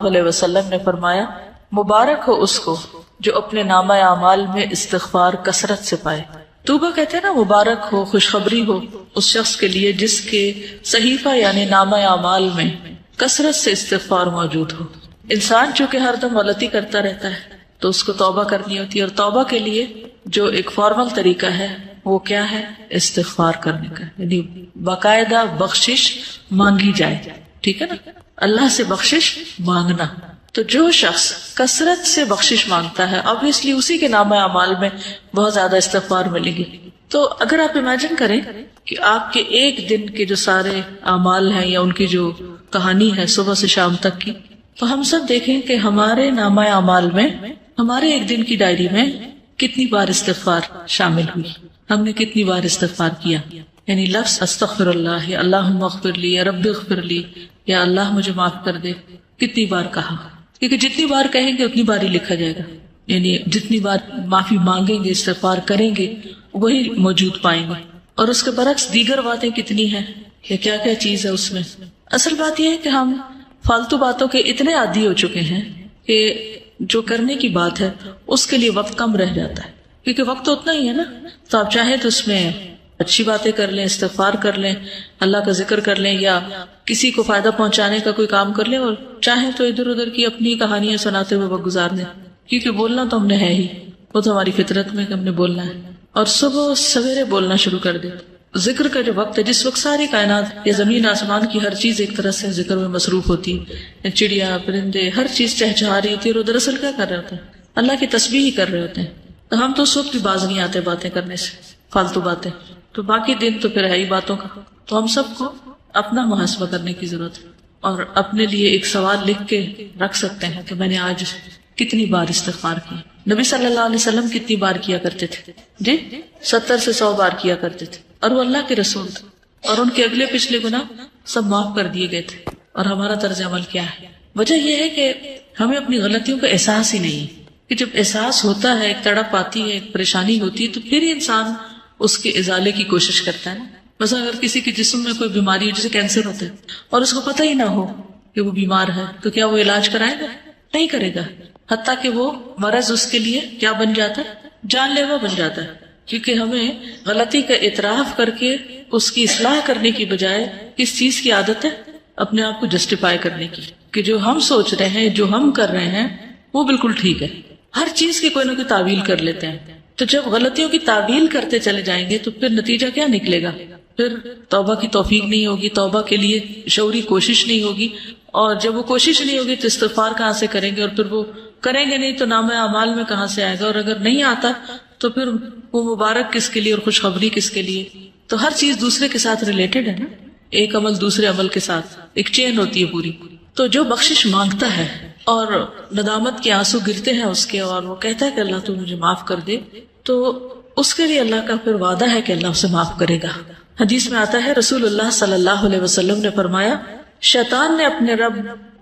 علیہ وسلم نے فرمایا مبارک ہو اس کو جو اپنے نامہ اعمال میں استغفار کثرت سے پائے. توبہ کہتے ہیں نا، مبارک ہو، خوشخبری ہو اس شخص کے لیے جس کے صحیفہ یعنی نامہ اعمال میں کثرت سے استغفار موجود ہو. انسان چونکہ ہر دم غلطی کرتا رہتا ہے تو اس کو توبہ کرنی ہوتی ہے، اور توبہ کے لیے جو ایک فارمل طریقہ ہے وہ کیا ہے؟ استغفار کرنے کا، یعنی باقاعدہ بخشش مانگی جائے. ٹھیک ہے نا، اللہ سے بخشش مانگنا. تو جو شخص کثرت سے بخشش مانگتا ہے obviously اسی کے نامہ اعمال میں بہت زیادہ استغفار ملے گی. تو اگر آپ امیجن کریں کہ آپ کے ایک دن کے جو سارے اعمال ہیں یا ان کی جو کہانی ہے صبح سے شام تک کی، تو ہم سب دیکھیں کہ ہمارے نامہ اعمال میں ہمارے ایک دن کی ڈائری میں کتنی بار استغفار شامل ہوئی، ہم نے کتنی بار استغفار کیا. یعنی لفظ استغفر اللہ یا اللہم اغفر لی یا رب اغفر لی یا اللہ مجھے معاف کر دے کتنی بار کہا، کیونکہ جتنی بار کہیں گے اتنی بار ہی لکھا جائے گا. یعنی جتنی بار معافی مانگیں گے، استغفار کریں گے، وہی موجود پائیں گے. اور اس کے برعکس دیگر باتیں کتنی ہیں یا کیا کیا چیز ہے اس میں. اصل بات یہ ہے کہ ہم فالتو باتوں کے اتنے عادی ہو چکے ہیں کہ جو کرنے کی بات ہے اس کے لیے وقت کم رہ جاتا ہے، کیونکہ وقت تو اتنا ہی ہے نا. تو آپ چاہیں تو اس میں اچھی باتیں کر لیں، استغفار کر لیں، اللہ کا ذکر کر لیں، یا کسی کو فائدہ پہنچانے کا کوئی کام کر لیں، اور چاہیں تو ادھر ادھر کی اپنی کہانیاں سناتے ہوئے وقت گزار دیں. کیونکہ بولنا تو ہم نے ہے ہی، وہ تو ہماری فطرت میں کہ ہم نے بولنا ہے. اور صبح سویرے بولنا شروع کر دیں. ذکر کا جو وقت ہے، جس وقت ساری کائنات یا زمین آسمان کی ہر چیز ایک طرح سے ذکر میں مصروف ہوتی ہے، چڑیا پرندے ہر چیز چہچہا رہی ہوتی ہے، اور دراصل کیا کر رہے ہوتے ہیں؟ اللہ کی تسبیح ہی کر رہے ہوتے ہیں. تو ہم تو اس وقت بھی باز نہیں آتے باتیں کرنے سے، فالتو باتیں. تو باقی دن تو پھر ہے ہی باتوں کا. تو ہم سب کو اپنا محاسبہ کرنے کی ضرورت ہے، اور اپنے لیے ایک سوال لکھ کے رکھ سکتے ہیں کہ میں نے آج کتنی بار استغفار کی. نبی صلی اللہ علیہ وسلم کتنی بار کیا کرتے تھے؟ جی 70 سے 100 بار کیا کرتے تھے، اور وہ اللہ کے رسول تھے، اور ان کے اگلے پچھلے گناہ سب معاف کر دیے گئے تھے. اور ہمارا طرز عمل کیا ہے؟ وجہ یہ ہے کہ ہمیں اپنی غلطیوں کا احساس ہی نہیں ہے. کہ جب احساس ہوتا ہے، ایک تڑپ آتی ہے، ایک پریشانی ہوتی ہے، تو پھر انسان اس کے ازالے کی کوشش کرتا ہے. مثلا اگر کسی کے جسم میں کوئی بیماری ہو، جیسے کینسر ہوتا ہے، اور اس کو پتہ ہی نہ ہو کہ وہ بیمار ہے، تو کیا وہ علاج کرائے گا؟ نہیں کرے گا. حتیٰ کہ وہ مرض اس کے لیے کیا بن جاتا ہے؟ جان لیوا بن جاتا ہے. کیونکہ ہمیں غلطی کا اعتراف کر کے اس کی اصلاح کرنے کی بجائے کس چیز کی عادت ہے؟ اپنے آپ کو جسٹیفائی کرنے کی، کہ جو ہم سوچ رہے ہیں، جو ہم کر رہے ہیں وہ بالکل ٹھیک ہے. ہر چیز کی کوئی نہ کوئی تعویل کر لیتے ہیں. تو جب غلطیوں کی تعویل کرتے چلے جائیں گے تو پھر نتیجہ کیا نکلے گا؟ پھر توبہ کی توفیق نہیں ہوگی، توبہ کے لیے شعوری کوشش نہیں ہوگی، اور جب وہ کوشش نہیں ہوگی تو استغفار کہاں سے کریں گے؟ اور پھر وہ کریں گے نہیں تو نامہ اعمال میں کہاں سے آئے گا؟ اور اگر نہیں آتا تو پھر وہ مبارک کس کے لیے اور خوشخبری کس کے لیے؟ تو ہر چیز دوسرے کے ساتھ ریلیٹڈ ہے نا، ایک عمل دوسرے عمل کے ساتھ ایک چین ہوتی ہے پوری. تو جو بخشش مانگتا ہے اور ندامت کے آنسو گرتے ہیں اس کے، اور وہ کہتا ہے کہ اللہ تو مجھے معاف کر دے، تو اس کے لیے اللہ کا پھر وعدہ ہے کہ اللہ اسے معاف کرے گا. حدیث میں آتا ہے رسول اللہ صلی اللہ علیہ وسلم نے فرمایا، شیطان نے اپنے رب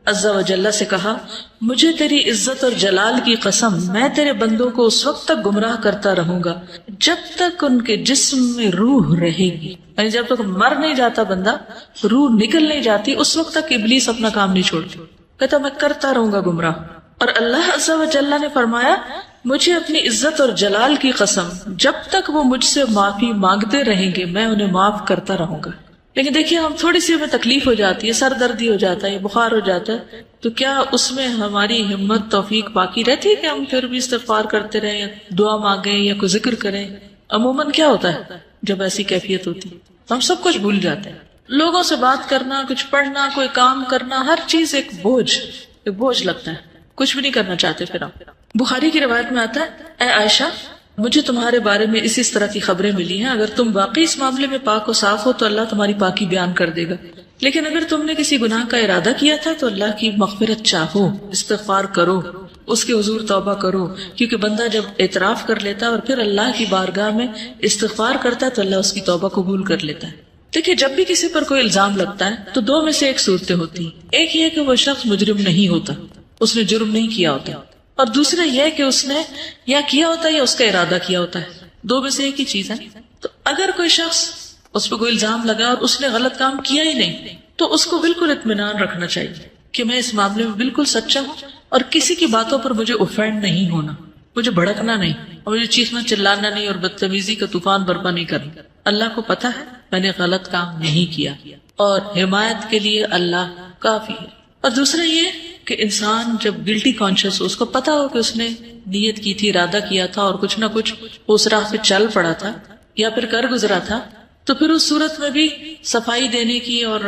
عز و جل سے کہا، مجھے تیری عزت اور جلال کی قسم، میں تیرے بندوں کو اس وقت تک گمراہ کرتا رہوں گا جب تک ان کے جسم میں روح رہے گی. یعنی جب تک مر نہیں جاتا بندہ، روح نکل نہیں جاتی، اس وقت تک ابلیس اپنا کام نہیں چھوڑتا. کہتا میں کرتا رہوں گا گمراہ. اور اللہ عز و جل نے فرمایا، مجھے اپنی عزت اور جلال کی قسم، جب تک وہ مجھ سے معافی مانگتے رہیں گے میں انہیں معاف کرتا رہوں گا. لیکن دیکھیے ہم تھوڑی سی ہمیں تکلیف ہو جاتی ہے، سر دردی ہو جاتا ہے، بخار ہو جاتا ہے، تو کیا اس میں ہماری ہمت توفیق باقی رہتی ہے کہ ہم پھر بھی استغفار کرتے رہیں، دعا مانگیں یا کوئی ذکر کریں؟ عموماً کیا ہوتا ہے جب ایسی کیفیت ہوتی ہے تو ہم سب کچھ بھول جاتے ہیں. لوگوں سے بات کرنا، کچھ پڑھنا، کوئی کام کرنا، ہر چیز ایک بوجھ لگتا ہے، کچھ بھی نہیں کرنا چاہتے. پھر آپ بخاری کی روایت میں آتا ہے، اے عائشہ مجھے تمہارے بارے میں اس طرح کی خبریں ملی ہیں، اگر تم واقعی اس معاملے میں پاک و صاف ہو تو اللہ تمہاری پاکی بیان کر دے گا، لیکن اگر تم نے کسی گناہ کا ارادہ کیا تھا تو اللہ کی مغفرت چاہو، استغفار کرو، اس کے حضور توبہ کرو. کیونکہ بندہ جب اعتراف کر لیتا ہے اور پھر اللہ کی بارگاہ میں استغفار کرتا ہے تو اللہ اس کی توبہ قبول کر لیتا ہے. دیکھیے جب بھی کسی پر کوئی الزام لگتا ہے تو دو میں سے ایک صورتیں ہوتی ہیں. ایک یہ کہ وہ شخص مجرم نہیں ہوتا، اس نے جرم نہیں کیا ہوتا، اور دوسرا یہ کہ اس نے یا کیا ہوتا ہے یا اس کا ارادہ کیا ہوتا ہے. دو میں سے ایک ہی چیز ہے. تو اگر کوئی شخص اس پہ کوئی الزام لگا اور اس نے غلط کام کیا ہی نہیں تو اس کو بالکل اطمینان رکھنا چاہیے کہ میں اس معاملے میں بالکل سچا ہوں اور کسی کی باتوں پر مجھے اوفینڈ نہیں ہونا، مجھے بھڑکنا نہیں اور مجھے چیخنا چلانا نہیں اور بدتمیزی کا طوفان برپا نہیں کرنا۔ اللہ کو پتا ہے میں نے غلط کام نہیں کیا اور حمایت کے لیے اللہ کافی ہے۔ اور دوسرا یہ کہ انسان جب گلٹی کانشیس ہو، اس کو پتا ہو کہ اس نے نیت کی تھی، ارادہ کیا تھا اور کچھ نہ کچھ اس راہ پہ چل پڑا تھا یا پھر کر گزرا تھا، تو پھر اس صورت میں بھی صفائی دینے کی اور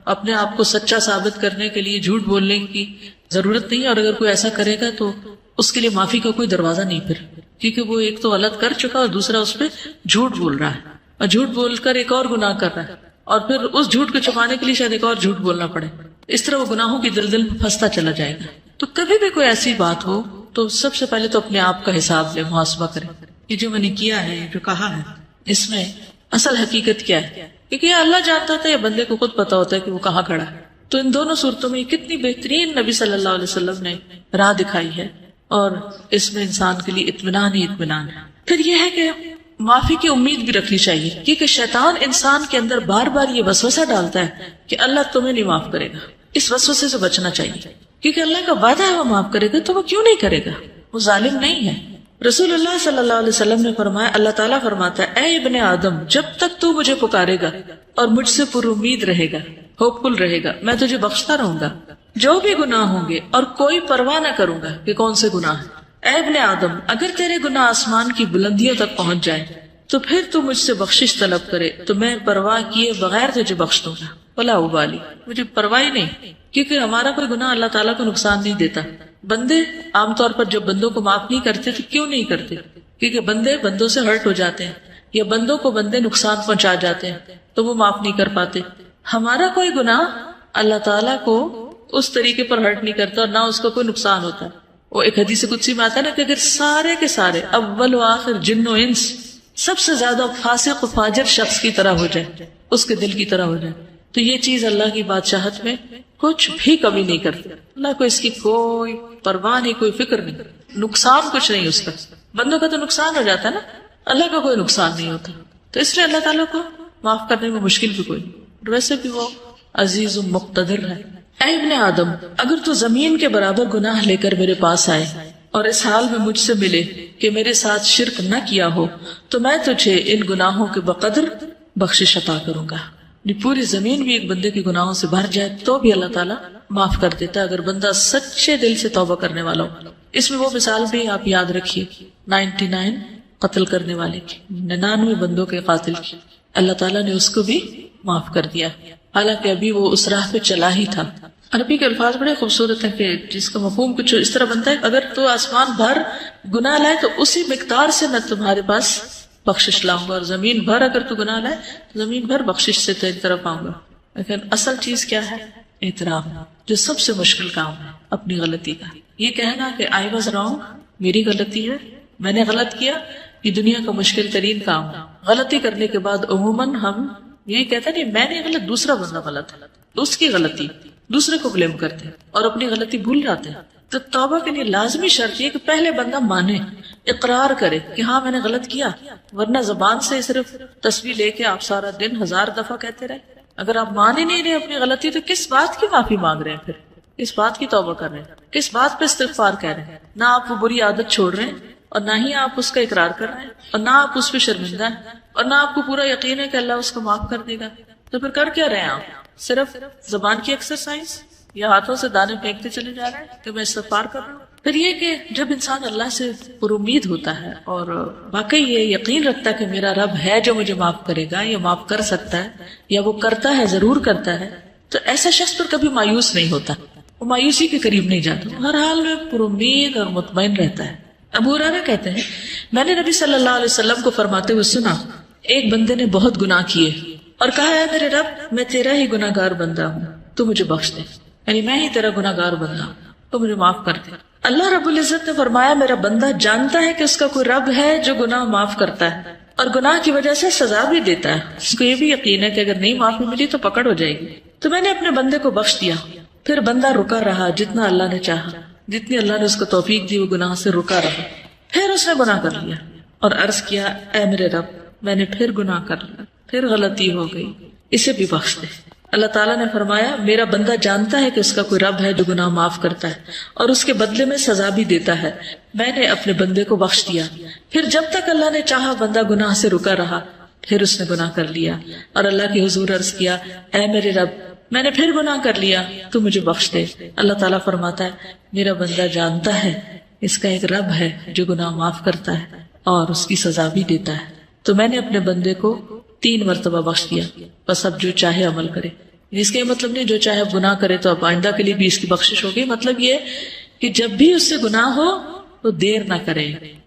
اپنے آپ کو سچا ثابت کرنے کے لیے جھوٹ بولنے کی ضرورت نہیں ہے۔ اور اگر کوئی ایسا کرے گا تو اس کے لیے معافی کا کوئی دروازہ نہیں پھر، کیونکہ وہ ایک تو غلط کر چکا اور دوسرا اس پہ جھوٹ بول رہا ہے اور جھوٹ بول کر ایک اور گناہ کر رہا ہے اور پھر اس جھوٹ کو چھپانے کے لیے شاید ایک اور جھوٹ بولنا پڑے، اس طرح وہ گناہوں کی دلدل میں پھنستا چلا جائے گا۔ تو کبھی بھی کوئی ایسی بات ہو تو سب سے پہلے تو اپنے آپ کا حساب لے، محاسبہ کرے، یہ جو میں نے کیا ہے، جو کہا ہے، اس میں اصل حقیقت کیا ہے، کیونکہ یہ اللہ جانتا تھا، یہ بندے کو خود پتا ہوتا ہے کہ وہ کہاں کھڑا ہے۔ تو ان دونوں صورتوں میں کتنی بہترین نبی صلی اللہ علیہ وسلم نے راہ دکھائی ہے اور اس میں انسان کے لیے اطمینان ہی اطمینان ہے۔ پھر یہ ہے کہ معافی کی امید بھی رکھنی چاہیے، کیونکہ شیطان انسان کے اندر بار بار یہ وسوسہ ڈالتا ہے کہ اللہ تمہیں نہیں معاف کرے گا۔ اس وسوسے سے بچنا چاہیے، کیونکہ اللہ کا وعدہ ہے وہ معاف کرے گا، تو وہ کیوں نہیں کرے گا؟ وہ ظالم نہیں ہے۔ رسول اللہ صلی اللہ علیہ وسلم نے فرمایا، اللہ تعالیٰ فرماتا ہے، اے ابن آدم، جب تک تو مجھے پکارے گا اور مجھ سے پر امید رہے گا، ہوپ فل رہے گا، میں تجھے بخشتا رہوں گا جو بھی گناہ ہوں گے، اور کوئی پرواہ نہ کروں گا کہ کون سے گناہ ہیں۔ اے ابن آدم، اگر تیرے گناہ آسمان کی بلندیوں تک پہنچ جائے تو پھر تو مجھ سے بخشش طلب کرے تو میں پرواہ کیے بغیر تجھے بخش دوں گا، ولا ابالی، مجھے پرواہ ہی نہیں، کیونکہ ہمارا کوئی گناہ اللہ تعالیٰ کو نقصان نہیں دیتا۔ بندے عام طور پر جب بندوں کو معاف نہیں کرتے تو کیوں نہیں کرتے؟ کیونکہ بندے بندوں سے ہرٹ ہو جاتے ہیں یا بندوں کو بندے نقصان پہنچا جاتے ہیں تو وہ معاف نہیں کر پاتے۔ ہمارا کوئی گناہ اللہ تعالیٰ کو اس طریقے پر ہرٹ نہیں کرتا اور نہ اس کو کوئی نقصان ہوتا ہے۔ وہ ایک حدیث قدسی میں آتا ہے نا کہ اگر سارے کے سارے اول و آخر جن و انس سب سے زیادہ فاسق و فاجر شخص کی طرح ہو جائے، اس کے دل کی طرح ہو جائے، تو یہ چیز اللہ کی بادشاہت میں کچھ بھی کمی نہیں کرتی۔ اللہ کو اس کی کوئی پرواہ نہیں، کوئی فکر نہیں، نقصان کچھ نہیں اس کا۔ بندوں کا تو نقصان ہو جاتا ہے نا، اللہ کا کوئی نقصان نہیں ہوتا، تو اس لیے اللہ تعالیٰ کو معاف کرنے میں مشکل بھی کوئی نہیں، ویسے بھی وہ عزیز و مقتدر ہے۔ اے ابن آدم، اگر تو زمین کے برابر گناہ لے کر میرے پاس آئے اور اس حال میں مجھ سے ملے کہ میرے ساتھ شرک نہ کیا ہو تو میں تجھے ان گناہوں کے بقدر بخشش عطا کروں گا۔ پوری زمین بھی ایک بندے کے گناہوں سے بھر جائے تو بھی اللہ تعالیٰ معاف کر دیتا ہے اگر بندہ سچے دل سے توبہ کرنے والا ہو۔ اس میں وہ مثال بھی آپ یاد رکھیے 99 قتل کرنے والے کی، 99 بندوں کے قاتل کی، اللہ تعالیٰ نے اس کو بھی معاف کر دیا، حالانکہ ابھی وہ اس راہ پہ چلا ہی تھا۔ عربی کے الفاظ بڑے خوبصورت ہیں کہ جس کا مفہوم کچھ اس طرح بنتا ہے، اگر تو آسمان بھر گناہ لائے تو اسی مقدار سے میں تمہارے پاس بخشش لاؤں گا، اور زمین بھر اگر تو گناہ لائے تو زمین بھر بخشش سے تیری طرف آؤں گا۔ لیکن اصل چیز کیا ہے؟ اعتراف، جو سب سے مشکل کام ہے اپنی غلطی کا۔ یہ کہنا کہ آئی واز رانگ، میری غلطی ہے، میں نے غلط کیا، یہ دنیا کا مشکل ترین کام ہے۔ غلطی کرنے کے بعد عموماً ہم یہی کہتے ہیں میں نے غلط، دوسرا بندہ غلط ہے، اس کی غلطی، دوسرے کو بلیم کرتے ہیں اور اپنی غلطی بھول جاتے ہیں۔ تو توبہ کے لیے لازمی شرط یہ کہ پہلے بندہ مانے، اقرار کرے کہ ہاں میں نے غلط کیا، ورنہ زبان سے صرف تسبیح لے کے آپ سارا دن 1000 دفعہ کہتے رہے۔ اگر آپ مان ہی نہیں رہے اپنی غلطی تو کس بات کی معافی مانگ رہے ہیں؟ پھر کس بات کی توبہ کر رہے ہیں؟ کس بات پہ استغفار کہہ رہے ہیں؟ نہ آپ وہ بری عادت چھوڑ رہے ہیں اور نہ ہی آپ اس کا اقرار کر رہے ہیں اور نہ آپ اس پہ شرمندہ ہیں اور نہ آپ کو پورا یقین ہے کہ اللہ اس کو معاف کر دے گا، تو پھر کر کیا رہے ہیں آپ؟ صرف زبان کی ایکسرسائز یا ہاتھوں سے دانے پھینکتے چلے جا رہے ہیں کہ میں استغفار کر رہا ہوں۔ پھر یہ کہ جب انسان اللہ سے پر امید ہوتا ہے اور واقعی یہ یقین رکھتا ہے کہ میرا رب ہے جو مجھے معاف کرے گا یا معاف کر سکتا ہے یا وہ کرتا ہے، ضرور کرتا ہے، تو ایسا شخص پر کبھی مایوس نہیں ہوتا، وہ مایوسی کے قریب نہیں جاتا، ہر حال میں پر امید اور مطمئن رہتا ہے۔ ابو ہریرہ کہتے ہیں میں نے نبی صلی اللہ علیہ وسلم کو فرماتے ہوئے سنا، ایک بندے نے بہت گناہ کیے اور کہا ہے میرے رب میں تیرا ہی گناہ گار بندہ ہوں، تو مجھے بخش دے، یعنی میں ہی تیرا گناہ گار بندہ ہوں تو مجھے معاف کر دے۔ اللہ رب العزت نے فرمایا میرا بندہ جانتا ہے کہ اس کا کوئی رب ہے جو گناہ معاف کرتا ہے اور گناہ کی وجہ سے سزا بھی دیتا ہے، اس کو یہ بھی یقین ہے کہ اگر نہیں معافی ملی تو پکڑ ہو جائے گی۔ تو میں نے اپنے بندے کو بخش دیا، پھر بندہ رکا رہا جتنا اللہ نے چاہا، جتنی اللہ نے اس کو توفیق دی وہ گناہ سے رکا رہا، پھر اس نے گناہ کر لیا اور عرض کیا اے میرے رب میں نے پھر گناہ کر لیا، پھر غلطی ہو گئی، اسے بھی بخش دے۔ اللہ تعالیٰ نے فرمایا میرا بندہ جانتا ہے کہ اس کا کوئی رب ہے جو گناہ معاف کرتا ہے اور اس کے بدلے میں سزا بھی دیتا ہے. میں نے اپنے بندے کو بخش دیا. پھر جب تک اللہ نے چاہا بندہ گناہ سے رکا رہا، پھر اس نے گناہ کر لیا اور اللہ کے حضور عرض کیا اے میرے رب میں نے پھر گناہ کر لیا، تو مجھے بخش دے. اللہ تعالیٰ فرماتا ہے میرا بندہ جانتا ہے اس کا ایک رب ہے جو گناہ معاف کرتا ہے اور اس کی سزا بھی دیتا ہے، تو میں نے اپنے بندے کو 3 مرتبہ بخش دیا، بس اب جو چاہے عمل کرے. اس کا یہ مطلب نہیں جو چاہے گناہ کرے تو اب آئندہ کے لیے بھی اس کی بخشش ہوگی. مطلب یہ کہ جب بھی اس سے گناہ ہو تو دیر نہ کرے.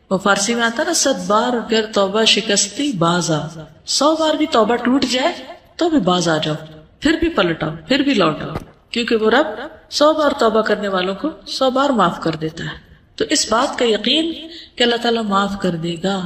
وہ فارسی میں آتا نا 100 بار اگر توبہ شکستی باز آ، 100 بار بھی توبہ ٹوٹ جائے تو بھی باز آ جاؤ، پھر بھی پلٹ آؤ، پھر بھی لوٹ آؤ، کیونکہ وہ رب 100 بار توبہ کرنے والوں کو 100 بار معاف کر دیتا ہے. تو اس بات کا یقین کہ اللہ تعالیٰ معاف کر دے گا،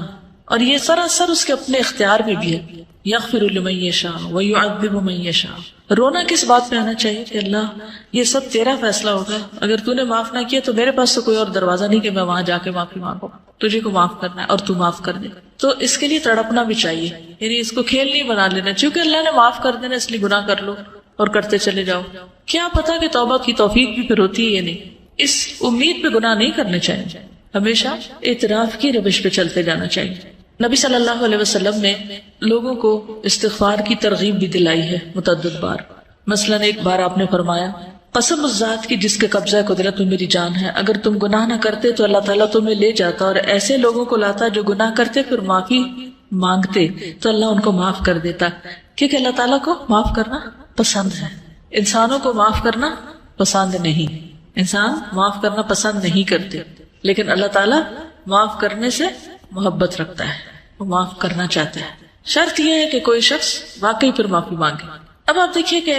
اور یہ سراسر اس کے اپنے اختیار میں بھی ہے. یغفر لمن یشاء ویعذب من یشاء. رونا کس بات میں آنا چاہیے کہ اللہ یہ سب تیرا فیصلہ ہوگا، اگر تو نے معاف نہ کیا تو میرے پاس تو کوئی اور دروازہ نہیں کہ میں وہاں جا کے معافی مانگوں، تجھے کو معاف کرنا ہے اور تو معاف کر دے. تو اس کے لیے تڑپنا بھی چاہیے، یعنی اس کو کھیل نہیں بنا لینا چونکہ اللہ نے معاف کر دینا اس لیے گناہ کر لو اور کرتے چلے جاؤ. کیا پتا کہ توبہ کی توفیق بھی پھر ہوتی ہے یا نہیں. اس امید پہ گناہ نہیں کرنے چاہیے، ہمیشہ اعتراف کی روش پہ چلتے جانا چاہیے. نبی صلی اللہ علیہ وسلم نے لوگوں کو استغفار کی ترغیب بھی دلائی ہے متعدد بار. مثلا ایک بار آپ نے فرمایا قسم اس ذات کی جس کے قبضہ قدرت میں میری جان ہے، اگر تم گناہ نہ کرتے تو اللہ تعالیٰ تمہیں لے جاتا اور ایسے لوگوں کو لاتا جو گناہ کرتے پھر معافی مانگتے تو اللہ ان کو معاف کر دیتا. کیونکہ اللہ تعالیٰ کو معاف کرنا پسند ہے، انسانوں کو معاف کرنا پسند نہیں. انسان معاف کرنا پسند نہیں کرتے، لیکن اللہ تعالیٰ معاف کرنے سے محبت رکھتا ہے، وہ معاف کرنا چاہتا ہے. شرط یہ ہے کہ کوئی شخص واقعی پھر معافی مانگے. اب آپ دیکھیے کہ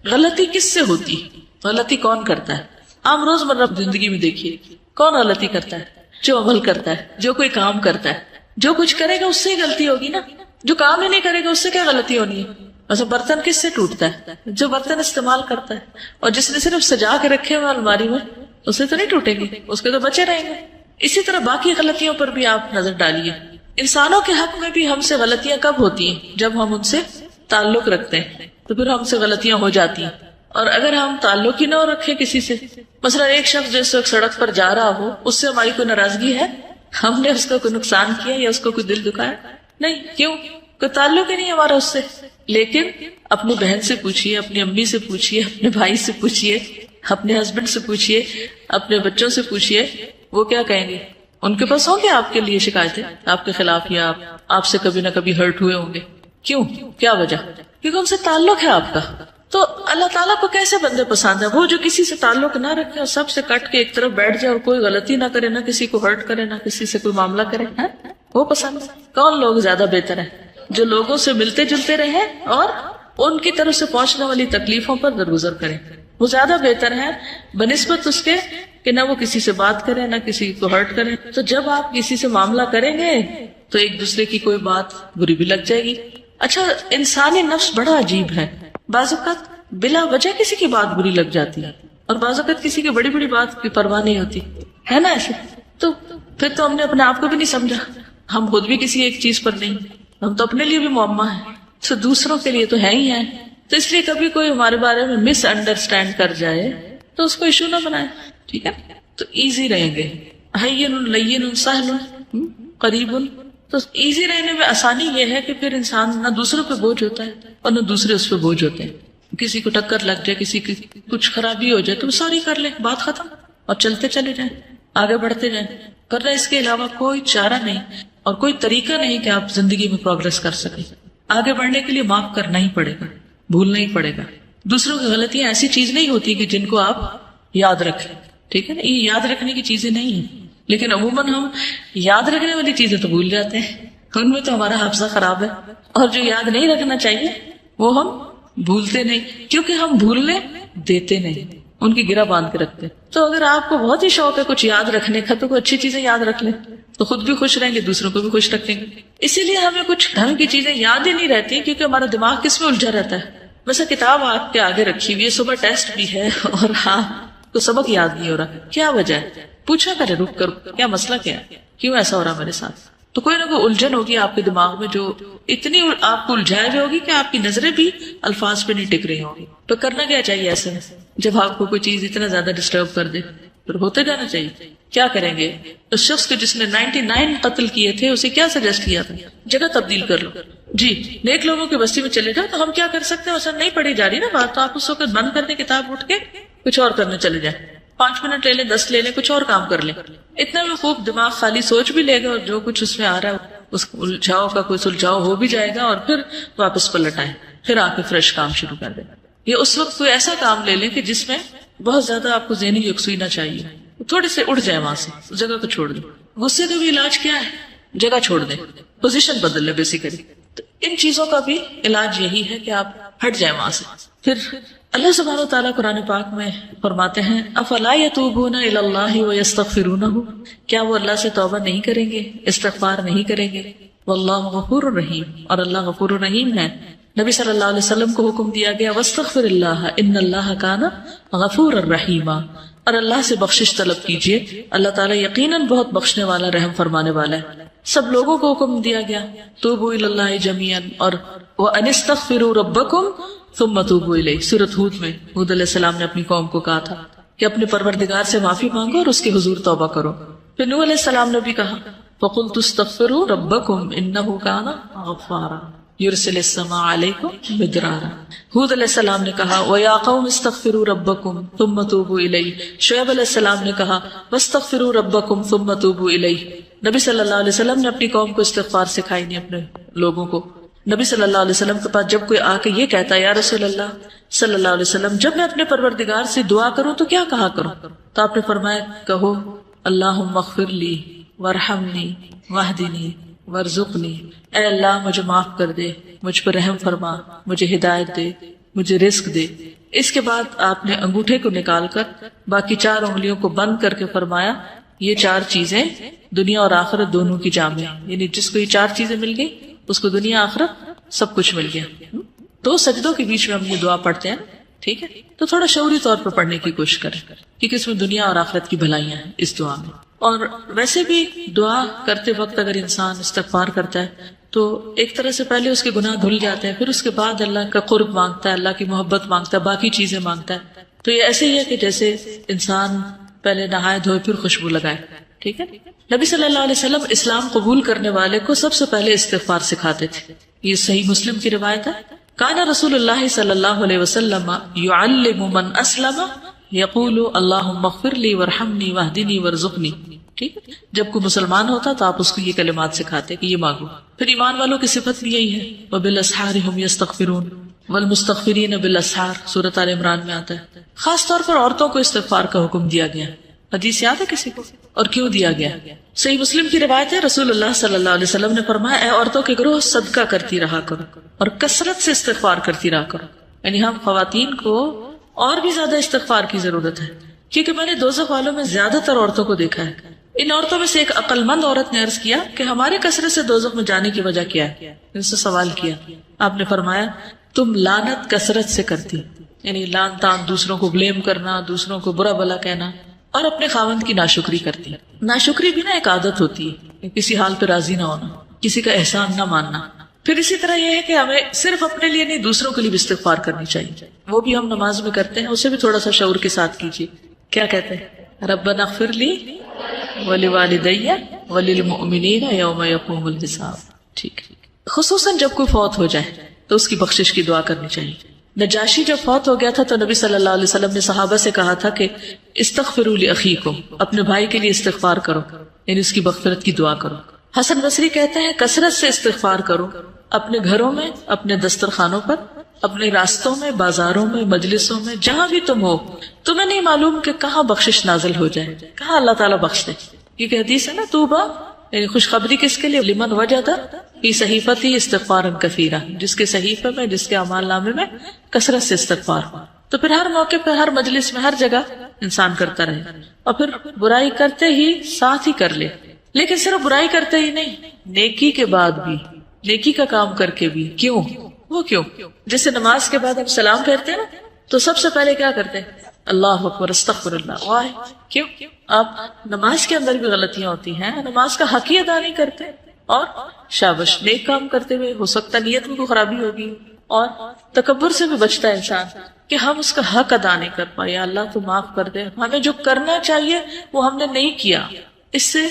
غلطی کس سے ہوتی، غلطی کون کرتا ہے. عام روزمرہ زندگی میں دیکھیے کون غلطی کرتا ہے، جو عمل کرتا ہے، جو کوئی کام کرتا ہے. جو کچھ کرے گا اس سے ہی غلطی ہوگی نا، جو کام ہی نہیں کرے گا اس سے کیا غلطی ہونی ہے. ویسے برتن کس سے ٹوٹتا ہے، جو برتن استعمال کرتا ہے، اور جس نے صرف سجا کے رکھے ہوئے الماری میں اس سے تو نہیں ٹوٹیں گے، اس کے تو بچے رہیں گے. اسی طرح باقی غلطیوں پر بھی آپ نظر ڈالیے. انسانوں کے حق میں بھی ہم سے غلطیاں کب ہوتی ہیں، جب ہم ان سے تعلق رکھتے ہیں تو پھر ہم سے غلطیاں ہو جاتی ہیں. اور اگر ہم تعلق ہی نہ رکھے کسی سے، مثلا ایک شخص جو اس وقت سڑک پر جا رہا ہو اس سے ہماری کوئی ناراضگی ہے، ہم نے اس کو کوئی نقصان کیا یا اس کو کوئی دل دکھایا نہیں، کیوں؟ کوئی تعلق ہی نہیں ہمارا اس سے. لیکن اپنی بہن سے پوچھئے، اپنی امی سے پوچھئے، اپنے بھائی سے پوچھئے، اپنے ہسبینڈ سے پوچھئے، اپنے بچوں سے پوچھئے، وہ کیا کہیں گے؟ ان کے پاس ہوں گے آپ کے لیے شکایتیں آپ کے خلاف، یا آپ سے کبھی نہ کبھی ہرٹ ہوئے ہوں گے. کیوں؟ کیا وجہ؟ کیونکہ ان سے تعلق ہے آپ کا. تو اللہ تعالیٰ کو کیسے بندے پسند ہے؟ وہ جو کسی سے تعلق نہ رکھے اور سب سے کٹ کے ایک طرف بیٹھ جائے اور کوئی غلطی نہ کرے، نہ کسی کو ہرٹ کرے، نہ کسی سے کوئی معاملہ کرے، وہ پسند ہے. کون لوگ زیادہ بہتر ہیں؟ جو لوگوں سے ملتے جلتے رہے اور ان کی طرف سے پہنچنے والی تکلیفوں پر درگزر کریں، وہ زیادہ بہتر ہے بنسبت اس کے کہ نہ وہ کسی سے بات کرے نہ کسی کو ہرٹ کرے. تو جب آپ کسی سے معاملہ کریں گے تو ایک دوسرے کی کوئی بات بری بھی لگ جائے گی. اچھا، انسانی نفس بڑا عجیب ہے، بعض اوقات بلا وجہ کسی کی بات بری لگ جاتی ہے اور بعض اوقات کسی کی بڑی بڑی بات کی پرواہ نہیں ہوتی ہے نا ایسے. تو پھر تو ہم نے اپنے آپ کو بھی نہیں سمجھا، ہم خود بھی کسی ایک چیز پر نہیں، ہم تو اپنے لیے بھی معمہ ہیں تو دوسروں کے لیے تو ہے ہی ہے. تو اس لیے کبھی کوئی ہمارے بارے میں مس انڈرسٹینڈ کر جائے تو اس کو ایشو نہ بنائے، ٹھیک ہے؟ تو ایزی رہیں گے، ہین لین سہل قریب. تو ایزی رہنے میں آسانی یہ ہے کہ پھر انسان نہ دوسروں پہ بوجھ ہوتا ہے اور نہ دوسرے اس پہ بوجھ ہوتے ہیں. کسی کو ٹکر لگ جائے، کسی کی کچھ خرابی ہو جائے تو سوری کر لیں، بات ختم، اور چلتے چلے جائیں، آگے بڑھتے جائیں. کرنا اس کے علاوہ کوئی چارہ نہیں اور کوئی طریقہ نہیں کہ آپ زندگی میں پروگرس کر سکیں. آگے بڑھنے کے لیے معاف کرنا ہی پڑے گا، بھولنا ہی پڑے گا. دوسروں کی غلطیاں ایسی چیز نہیں ہوتی کہ جن کو آپ یاد رکھیں، ٹھیک ہے نا؟ یہ یاد رکھنے کی چیزیں نہیں ہیں، لیکن عموماً ہم یاد رکھنے والی چیزیں تو بھول جاتے ہیں، ان میں تو ہمارا حافظہ خراب ہے. اور جو یاد نہیں رکھنا چاہیے وہ ہم بھولتے نہیں، کیونکہ ہم بھولنے دیتے نہیں، ان کی گرہ باندھ کے رکھتے. تو اگر آپ کو بہت ہی شوق ہے کچھ یاد رکھنے کا تو کوئی اچھی چیزیں یاد رکھ لیں تو خود بھی خوش رہیں گے، دوسروں کو بھی خوش رکھیں گے. اسی لیے ہمیں کچھ ڈھنگ کی چیزیں یاد ہی نہیں رہتی کیونکہ ہمارا دماغ کس میں الجھا رہتا ہے. ویسے کتاب آپ کے آگے رکھی ہوئی ہے، صبح ٹیسٹ بھی ہے اور تو سبق یاد نہیں ہو رہا، کیا وجہ ہے؟ پوچھا کرے رک کر، کیا مسئلہ کیا ہے، کیوں ایسا ہو رہا میرے ساتھ، تو کوئی نہ کوئی الجھن ہوگی آپ کے دماغ میں جو اتنی آپ کو الجھائے ہوئی ہوگی کہ آپ کی نظریں بھی الفاظ پہ نہیں ٹک رہی ہوں گی. تو کرنا کیا چاہیے ایسے میں جب آپ کو کوئی چیز اتنا زیادہ ڈسٹرب کر دے؟ پھر ہوتے جانا چاہیے. کیا کریں گے؟ اس شخص کو جس نے 99 قتل کیے تھے اسے کیا سجیسٹ کیا تھا؟ جگہ تبدیل کر لو. جی نیک لوگوں کی بستی میں چلے جاؤ. تو ہم کیا کر سکتے ہیں؟ نہیں پڑھی جا رہی نا بات، تو آپ اس وقت بند کر دیں کتاب، اٹھ کے کچھ اور کرنے چلے جائیں. 5 منٹ لے لیں، 10 لے لیں، کچھ اور کام کر لیں. اتنا میں خوب دماغ خالی سوچ بھی لے گا اور جو کچھ اس میں آ رہا ہے اس الجھاؤ کا کوئی سلجھاؤ ہو بھی جائے گا اور پھر واپس پلٹ آئے، پھر آ کے فریش کام شروع کر دیں. یہ اس وقت کوئی ایسا کام لے لیں کہ جس میں بہت زیادہ آپ کو ذہنی یکسوئی نہ چاہیے، تھوڑے سے اٹھ جائے وہاں سے، اس جگہ کو چھوڑ دیں. غصے کا بھی علاج کیا ہے؟ جگہ چھوڑ دیں، پوزیشن بدل لیں بیسیکلی. تو ان چیزوں کا بھی علاج یہی ہے کہ آپ ہٹ جائیں وہاں سے. پھر اللہ سبحانہ و تعالیٰ قرآن پاک میں فرماتے ہیں افلا یتوبون الی اللہ ویستغفرونہ، کیا وہ اللہ سے توبہ نہیں کریں گے، استغفار نہیں کریں گے؟ واللہ غفور الرحیم، اور اللہ غفور الرحیم ہے. نبی صلی اللہ علیہ وسلم کو حکم دیا گیا واستغفر اللہ ان اللہ کان غفور الرحیم، اور اللہ سے بخشش طلب کیجئے، اللہ تعالیٰ یقیناً بہت بخشنے والا، رحم فرمانے والا ہے. سب لوگوں کو حکم دیا گیا توبوا الی اللہ جميعا، اور وان استغفروا ربکم ثم توبوا الیہ. سورۃ ہود میں ہود علیہ السلام نے اپنی قوم کو کہا تھا کہ اپنے پروردگار سے معافی مانگو اور اس کے حضور توبہ کرو. پھر نوح علیہ السلام نے بھی کہا فقلت استغفروا ربکم انہ کان غفارا یرسل السماء علیکم مدرارا. ہود علیہ السلام نے کہا وَيَا قَوْمِ اسْتَغْفِرُوا رَبَّكُمْ ثُمَّ تُوبُوا إِلَيْهِ. شعیب علیہ السلام نے کہا وَاسْتَغْفِرُوا رَبَّكُمْ ثُمَّ تُوبُوا إِلَيْهِ. نبی صلی اللہ علیہ وسلم نے اپنی قوم کو استغفار سکھائی نہیں، اپنے لوگوں کو. نبی صلی اللہ علیہ وسلم کے پاس جب کوئی آ کے یہ کہتا ہے یا رسول اللہ صلی اللہ علیہ وسلم جب میں اپنے پروردگار سے دعا کروں تو کیا کہا کروں؟ تو آپ نے فرمایا کہو اللہم اغفر لی وارحمنی واہدنی وارزقنی، اے اللہ مجھے معاف کر دے، مجھ پر رحم فرما، مجھے ہدایت دے، مجھے رزق دے. اس کے بعد آپ نے انگوٹھے کو نکال کر باقی 4 انگلیوں کو بند کر کے فرمایا یہ 4 چیزیں دنیا اور آخرت دونوں کی جامع ہیں. یعنی جس کو یہ 4 چیزیں مل گئی اس کو دنیا آخرت سب کچھ مل گیا. 2 سجدوں کے بیچ میں ہم یہ دعا پڑھتے ہیں، ٹھیک ہے؟ تو تھوڑا شعوری طور پر پڑھنے کی کوشش کریں کیونکہ اس میں دنیا اور آخرت کی بھلائیاں ہیں اس دعا میں. اور ویسے بھی دعا کرتے وقت اگر انسان استغفار کرتا ہے تو ایک طرح سے پہلے اس کے گناہ دھل جاتے ہیں، پھر اس کے بعد اللہ کا قرب مانگتا ہے، اللہ کی محبت مانگتا ہے، باقی چیزیں مانگتا ہے. تو یہ ایسے ہی ہے کہ جیسے انسان پہلے نہائے دھوئے پھر خوشبو لگائے، ٹھیک ہے؟ نبی صلی اللہ علیہ وسلم اسلام قبول کرنے والے کو سب سے پہلے استغفار سکھاتے تھے. یہ صحیح مسلم کی روایت ہے. کان رسول اللہ صلی اللہ علیہ وسلم یعلم من اسلم یقول اللہم اغفر لی وارحمنی واہدنی وارزقنی. ٹھیک ہے، جب کوئی مسلمان ہوتا تو آپ اس کو یہ کلمات سکھاتے کہ یہ مانگو. پھر ایمان والوں کی صفت بھی یہی ہے وبالاسحار هم یستغفرون والمستغفرین بالاسحار، سورۃ آل عمران میں آتا ہے. خاص طور پر عورتوں کو استغفار کا حکم دیا گیا. حدیث یاد ہے کسی کو؟ اور کیوں دیا گیا؟ صحیح مسلم کی روایت ہے رسول اللہ صلی اللہ علیہ وسلم نے فرمایا اے عورتوں کے گروہ صدقہ کرتی رہا کرو اور کثرت سے استغفار کرتی رہا کرو. یعنی ہم خواتین کو اور بھی زیادہ استغفار کی ضرورت ہے کیونکہ میں نے دوزخ والوں میں زیادہ تر عورتوں کو دیکھا ہے. ان عورتوں میں سے ایک عقل مند عورت نے عرض کیا کہ ہمارے کثرت سے دوزخ میں جانے کی وجہ کیا ہے؟ اس سے سوال کیا. آپ نے فرمایا تم لعنت کثرت سے کرتی، یعنی لعن تان، دوسروں کو بلیم کرنا، دوسروں کو برا بلا کہنا، اور اپنے خاوند کی ناشکری کرتی. ناشکری بھی نا ایک عادت ہوتی ہے، کسی حال پہ راضی نہ ہونا، کسی کا احسان نہ ماننا. پھر اسی طرح یہ ہے کہ ہمیں صرف اپنے لیے نہیں دوسروں کے لیے بھی استغفار کرنی چاہیے. وہ بھی ہم نماز میں کرتے ہیں، اسے بھی تھوڑا سا شعور کے ساتھ کیجیے. کیا کہتے ہیں؟ ربنا اغفر لی ولوالدی وللمؤمنین یوم یقوم الحساب. ٹھیک ہے. خصوصاً جب کوئی فوت ہو جائے تو اس کی بخشش کی دعا کرنی چاہیے. نجاشی جب فوت ہو گیا تھا تو نبی صلی اللہ علیہ وسلم نے صحابہ سے کہا تھا کہ استغفروا لاخیکم، اپنے بھائی کے لیے استغفار کرو، یعنی اس کی مغفرت کی دعا کرو. حسن بصری کہتے ہیں کثرت سے استغفار کرو، اپنے گھروں میں، اپنے دسترخوانوں پر، اپنے راستوں میں، بازاروں میں، مجلسوں میں، جہاں بھی تم ہو. تمہیں نہیں معلوم کہ کہاں بخشش نازل ہو جائے، کہاں اللہ تعالیٰ بخش دے. کیونکہ حدیث ہے نا توبہ، یعنی خوشخبری کس کے لیے؟ لمن وجد فی صحیفتی استغفارا کثیرا، جس کے صحیفے میں، جس کے اعمال نامے میں کثرت سے استغفار ہو. تو پھر ہر موقع پہ، ہر مجلس میں، ہر جگہ انسان کرتا رہے. اور پھر برائی کرتے ہی ساتھ ہی کر لے، لیکن صرف برائی کرتے ہی نہیں، نیکی کے بعد بھی، نیکی کا کام کر کے بھی. کیوں؟ وہ کیوں؟ جیسے نماز کے بعد ہم سلام پھیرتے ہیں نا تو سب سے پہلے کیا کرتے ہیں؟ اللہ اکبر، استغفر اللہ. واہ، کیوں؟ آپ نماز کے اندر بھی غلطیاں ہوتی ہیں، نماز کا حق ہی ادا نہیں کرتے. اور شابش نیک کام کرتے ہوئے ہو سکتا نیت میں کوئی خرابی ہوگی، اور تکبر سے بھی بچتا ہے انسان کہ ہم اس کا حق ادا نہیں کر پائے، یا اللہ تو معاف کر دے، ہمیں جو کرنا چاہیے وہ ہم نے نہیں کیا، اس سے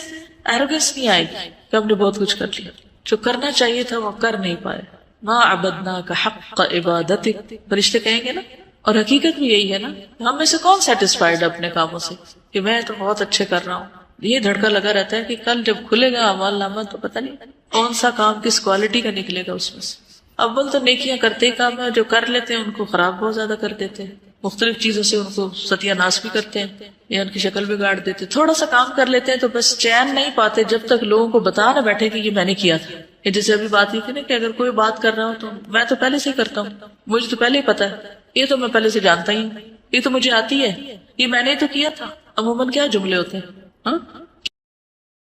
ایروگنس نہیں آئے گی کہ ہم نے بہت کچھ کر لیا، جو کرنا چاہیے تھا وہ کر نہیں پائے۔ ما عبدناک حق عبادتک، فرشتے کہیں گے نا، اور حقیقت بھی یہی ہے نا، ہم میں سے کون سیٹسفائیڈ ہے اپنے کاموں سے کہ میں تو بہت اچھے کر رہا ہوں، یہ دھڑکا لگا رہتا ہے کہ کل جب کھلے گا اعمال نامہ تو پتہ نہیں کون سا کام کس کوالٹی کا نکلے گا اس میں سے۔ اول تو نیکیاں کرتے ہی کام ہے، جو کر لیتے ہیں ان کو خراب بہت زیادہ کر دیتے ہیں، مختلف چیزوں سے ان کو ستیہ ناش بھی کرتے ہیں یا ان کی شکل بگاڑ دیتے ہیں۔ تھوڑا سا کام کر لیتے ہیں تو بس چین نہیں پاتے جب تک لوگوں کو بتا نہ بیٹھے کہ یہ میں نے کیا تھا۔ یہ جیسے ابھی بات یہ تھی نا کہ اگر کوئی بات کر رہا ہوں تو میں تو پہلے سے ہی کرتا ہوں، مجھے تو پہلے ہی پتا ہے، یہ تو میں پہلے سے جانتا ہی ہوں، یہ تو مجھے آتی ہے، یہ میں نے تو کیا تھا۔ عموماً کیا جملے ہوتے ہیں، ہاں